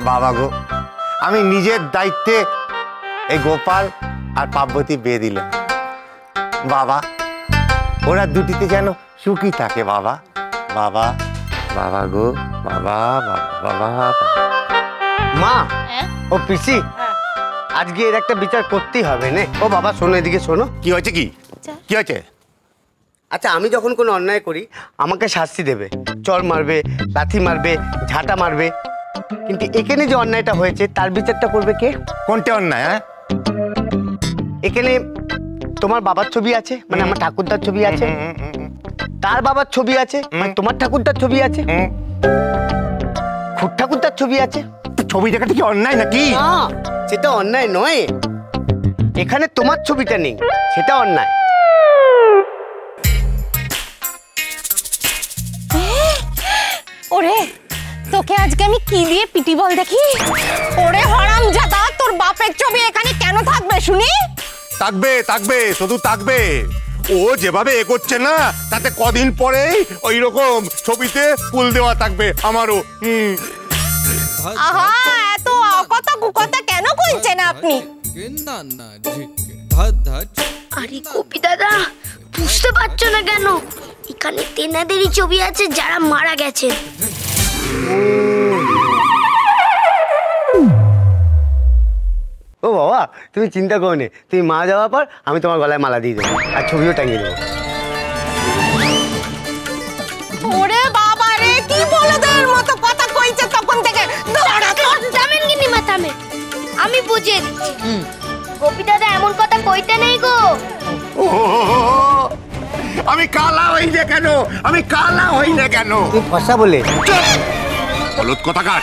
বাবা গো, আমি নিজের দায়িত্বে এই গোপাল আর পার্বতী বিয়ে দিলাম বাবা। ওরা দুটিতে যেন সুখী থাকে বাবা। বাবা বাবা গো, বাবা বাবা বাবা। মা ও পিসি, আজকে এর একটা বিচার করতেই হবে না। ও বাবা শোনো, এদিকে শোনো। কি হয়েছে? কি কি হয়েছে? আচ্ছা, আমি যখন কোনো অন্যায় করি আমাকে শাস্তি দেবে, চর মারবে, লাথি মারবে, ঝাঁটা মারবে, কিন্তু এখানে যে অন্যায়টা হয়েছে তার বিচারটা করবে কে? কোনটা অন্যায়? হ্যাঁ, এখানে তোমার বাবার ছবি আছে, মানে আমার ঠাকুরদার ছবি আছে, তার বাবার ছবি আছে, মানে তোমার ঠাকুরদার ছবি আছে, খুব ঠাকুরদার ছবি আছে। ছবি দেখাটা কি অন্যায় নাকি? সেটা অন্যায় নয়, এখানে তোমার ছবিটা নেই, সেটা অন্যায়। ওরে তোকে আজকে আমি কি দিয়ে পিটি বল দেখি। ওরে হারামজাদা, তোর বাপের ছবি এখানে কেন থাকবে শুনি? থাকবে থাকবে, শুধু থাকবে। ও যেভাবে এগোচ্ছে না, তাতে কদিন পরেই ওই রকম ছবিতে ফুল দেওয়া থাকবে আমারও। আহা, এত অকথা কুকথা কেন কইছেন আপনি? আরে গোপী দাদা, বুঝতে পারছো না কেন? এখানে তেনাদেরই ছবি আছে যারা মারা গেছে। ও বাবা, তুমি চিন্তা করো না, তুমি মা যাওয়ার পর আমি তোমার গলায় মালা দিয়ে দেবো আর ছবিও টাঙিয়ে দেবো। ওরে বাবা রে, কি বলদের মতো কথা কইছে তখন থেকে। থামেন গিন্নিমা, থামেন, আমি বুঝিয়ে দিচ্ছি। গোপী দাদা এমন কথা কইতে নেই গো। আমি কালা হই না কেন? আমি কালা হই না কেন? তুই ফসা বলে হলুদ কথাকার।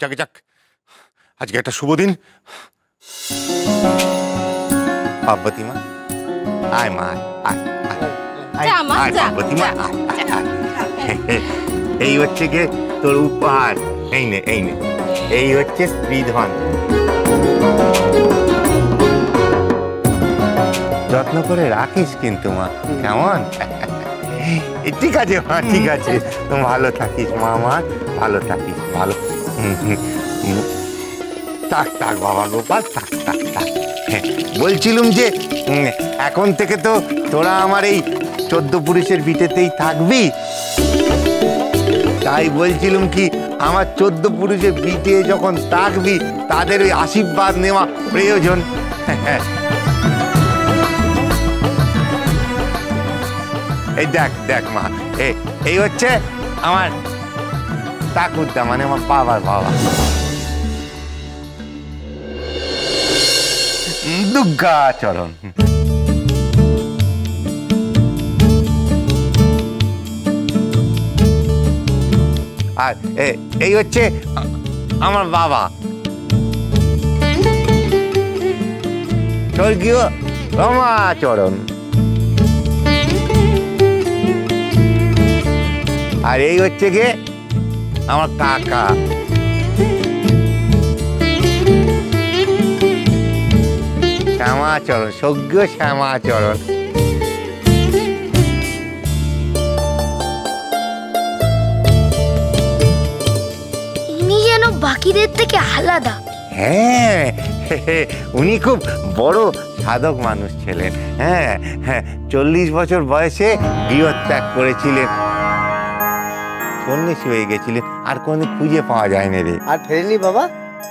যাক যাক, আজকে একটা শুভ দিন। পার্বতী মা আয়, মা আয়, পার্বতী মা এই হচ্ছে গে তোর উপহার। এই নে, এই নে, এই হচ্ছে স্ত্রীধন। যত্ন করে রাখিস কিন্তু মা, কেমন? ঠিক আছে মা, ঠিক আছে, ভালো থাকিস মা, আমার ভালো থাকিস, ভালো থাক থাক বাবা গোপাল, থাক থাক থাক। বলছিলুম যে এখন থেকে তো তোরা আমার এই 14 পুরুষের ভিটেতেই থাকবি, তাই বলছিলুম কি আমার 14 পুরুষের ভিটে যখন থাকবি তাদের ওই আশীর্বাদ নেওয়া প্রয়োজন। এই দেখ দেখ মা, এই হচ্ছে আমার ঠাকুরদা, মানে আমার বাবার বাবা। দুর্গাচরণ। আর এই হচ্ছে আমার বাবা, স্বর্গীয় রমাচরণ। আর এই হচ্ছে গে আমার কাকা, শ্যামাচরণ, স্বর্গীয় শ্যামাচরণ। ইনি যেন বাকিদের থেকে আলাদা। হ্যাঁ, উনি খুব বড় সাধক মানুষ ছিলেন। হ্যাঁ হ্যাঁ, 40 বছর বয়সে গৃহত্যাগ করেছিলেন, সন্ন্যাসী হয়ে গেছিলেন, আর কোনো খুঁজে পাওয়া যায়নি রে। আর ফেরেনি বাবা?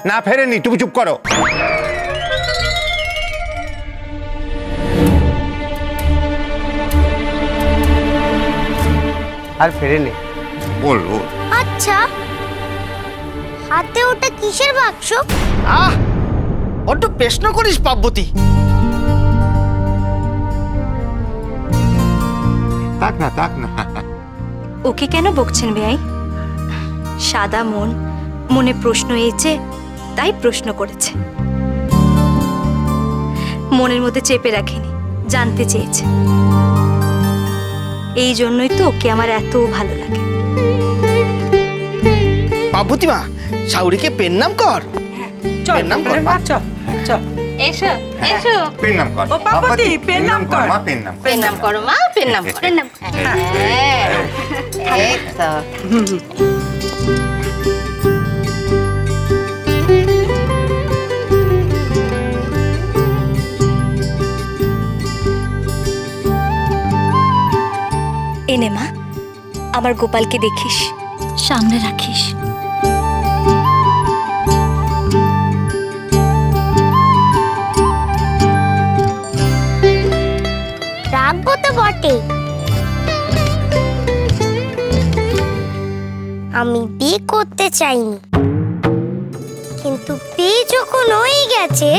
না ফেরেনি, তুমি চুপ করো। আর ফেরেনি বলবো? আচ্ছা, হাতে ওটা কিসের বাক্স? বড্ড প্রশ্ন করিস পার্বতী। থাক না, থাক না। ওকে কেন বকছেন বেয়াই? সাদা মন, মনে প্রশ্ন এসেছে তাই প্রশ্ন করেছে, মনের মধ্যে চেপে রাখেনি, জানতে চেয়েছে। এই জন্যই তো ওকে আমার এত ভালো লাগে। পার্বতী মা, শাউরিকে পেন নাম কর। চল নাম কর মা, চল চল। এসো এসো, পেন নাম কর। ও পার্বতী, পেন নাম কর মা, পেন নাম। পেন নাম করো মা, পেন নাম করো। পেন নাম। এই তো আমার গোপালকে দেখিস, সামনে রাখিস। রাখবো তো বটে। আমি বিয়ে করতে চাইনি, কিন্তু বিয়ে যখন হয়ে গেছে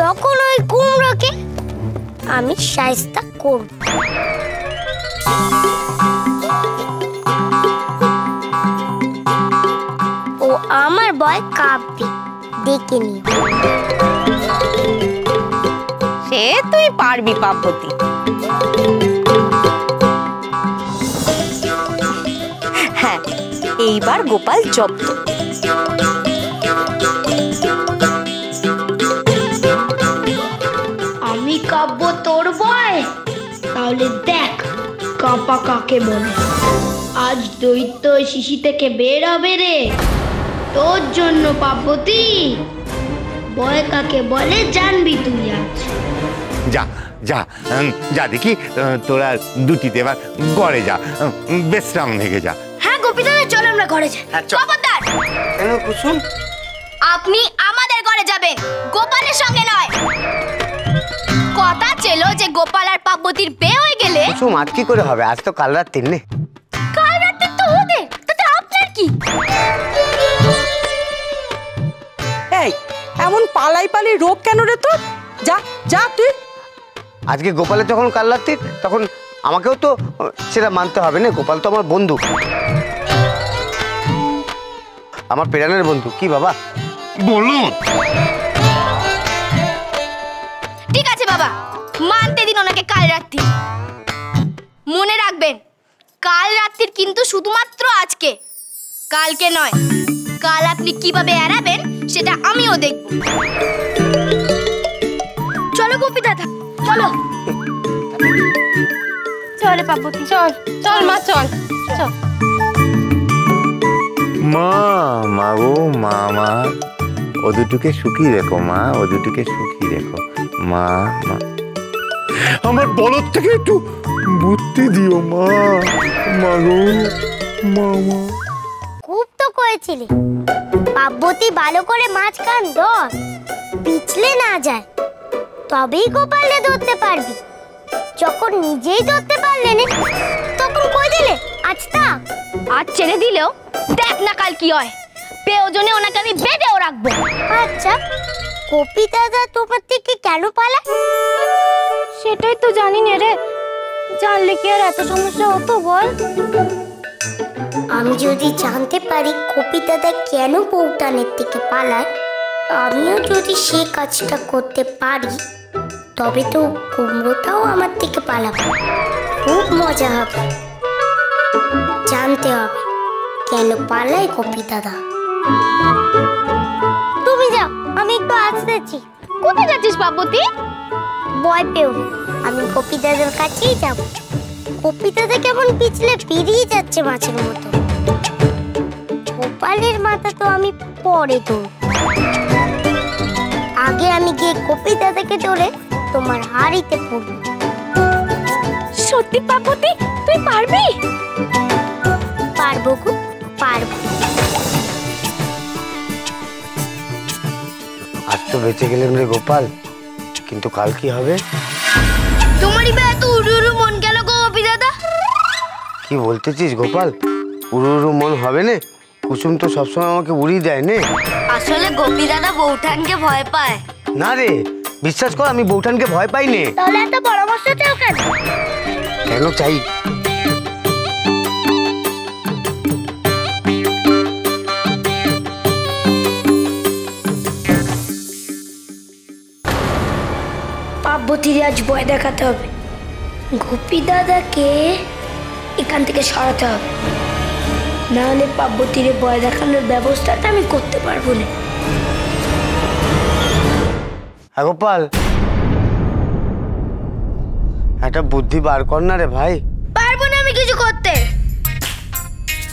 তখন ওই কুমড়োকে আমি শায়েস্তা করব। ও আমার ভয় কাঁপবে, দেখে নিও। সে তুই পারবি পার্বতী। হ্যাঁ, এইবার গোপাল জব্দ। আমি কাব্য তোর ভয়? তাহলে দেখ কাঁপা কাকে বলে। আজ দৈত্য শিশি থেকে বের হবে রে তোর জন্য পার্বতী। ভয় কাকে বলে জানবি তুই আজ। যা যা যা দেখি তোরা দুটিতে এবার গড়ে যা, বিশ্রাম থেকে যা। হ্যাঁ গোপীদা, চল আমরা ঘরে যাই। খবরদার। কেন কুসুম? আপনি আমাদের ঘরে যাবেন, গোপালের সঙ্গে নয়। কথা ছিল যে গোপাল আর পার্বতীর বিয়ে হয়ে গেলে। কুসুম, আজ কি করে হবে? আজ তো কাল রাত 3 নে। কাল রাতে তো ওদের, তাতে আপনার কি? এই এমন পালাই রোগ কেন রে তোর? যা যা তুই। আজকে গোপালের যখন কাল রাত্রি, তখন আমাকেও তো সেটা মানতে হবে না। গোপাল তো আমার বন্ধু, আমার প্রাণের বন্ধু। কি বাবা বলুন। ঠিক আছে বাবা, মানতে দিন ওনাকে কাল রাত্রি। মনে রাখবেন, কাল রাত্রির কিন্তু শুধুমাত্র আজকে, কালকে নয়। কাল আপনি কিভাবে এড়াবেন সেটা আমিও দেখব। চলো গোপী দাদা, চলো। চল পার্বতী, চল চল মা, চল চল। মা মা গো মা, মা ও দুটোকে সুখী রেখো মা, ও দুটোকে সুখী রেখো মা। মা আমার বলদ থেকে একটু বুদ্ধি দিও মা, মা গো মা। মা খুব তো করেছিলি। পার্বতী ভালো করে মাছ কান ধর, পিছলে না যায়, তবেই গোপালে ধরতে পারবি। যখন নিজেই ধরতে পারলে না, তখন কই দিলে? আজ থাক। আজ ছেড়ে দিলেও দেখ না কাল কি হয়। প্রয়োজনে ওনাকে আমি বেঁধেও রাখবো। আচ্ছা, গোপী দাদা তোমার থেকে কেন পালা? সেটাই তো জানি না রে, জানলে কি আর এত সমস্যা হতো বল? আমি যদি জানতে পারি গোপী দাদা কেন বউটানের থেকে পালায়, আমিও যদি সে কাজটা করতে পারি, তবে তো কুমড়োটাও আমার থেকে পালাবে। খুব মজা হবে। জানতে হবে কেন পালায় গোপী দাদা। তুমি যাও, আমি একটু আসতেছি। কোথায় যাচ্ছিস পার্বতী? ভয় পেও না, আমি গোপী দাদার কাছেই যাব। গোপী দাদা কেমন পিছলে বেরিয়ে যাচ্ছে মাছের মতো। গোপালের মাথা তো আমি পরে ধরব। আগে আমি গিয়ে গোপী দাদাকে ধরে তোমার হাড়িতে পড়ব। সত্যি পার্বতী, তুই পারবি? পারবো গো, পারবো। আজ তো বেঁচে গেলেন রে গোপাল, কিন্তু কাল কি হবে? তোমারই বা এত উড়ু উড়ু মন কেন গো গোপী দাদা? কি বলতেছিস গোপাল? উড়ু উড়ু মন হবে না? কুসুম তো সবসময় আমাকে উড়িয়ে দেয় নে। আসলে গোপী দাদা বউঠানকে ভয় পায়। না রে, বিশ্বাস কর, আমি বউঠানকে ভয় পাই নে। তাহলে এত পরামর্শ চাও কেন? কেন চাই? পার্বতীর আজ ভয় দেখাতে হবে। গোপী দাদাকে এখান থেকে সরাতে হবে, নাহলে পার্বতীর ভয় দেখানোর ব্যবস্থাটা আমি করতে পারবো না। হ্যাঁ গোপাল, একটা বুদ্ধি বার কর না রে ভাই। পারবো না আমি কিছু করতে।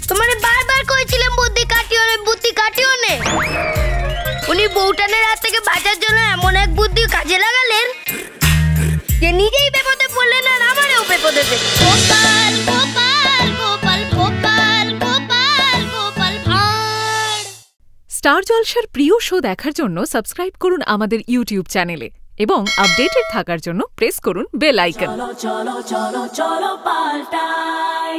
তোমার বারবার কইছিলাম বুদ্ধি কাটিও নে, বুদ্ধি কাটিও নে। উনি বউটানের হাত থেকে বাঁচার জন্য এমন এক বুদ্ধি কাজে লাগালেন যে নিজেই বিপদে পড়লেন আর আমারও বিপদে ফেললেন। গোপাল গোপাল গোপাল স্টার জলসার প্রিয় শো দেখার জন্য সাবস্ক্রাইব করুন আমাদের ইউটিউব চ্যানেলে এবং আপডেটেড থাকার জন্য প্রেস করুন বেল আইকন। চলো চলো চলো চলো পাল্টাই।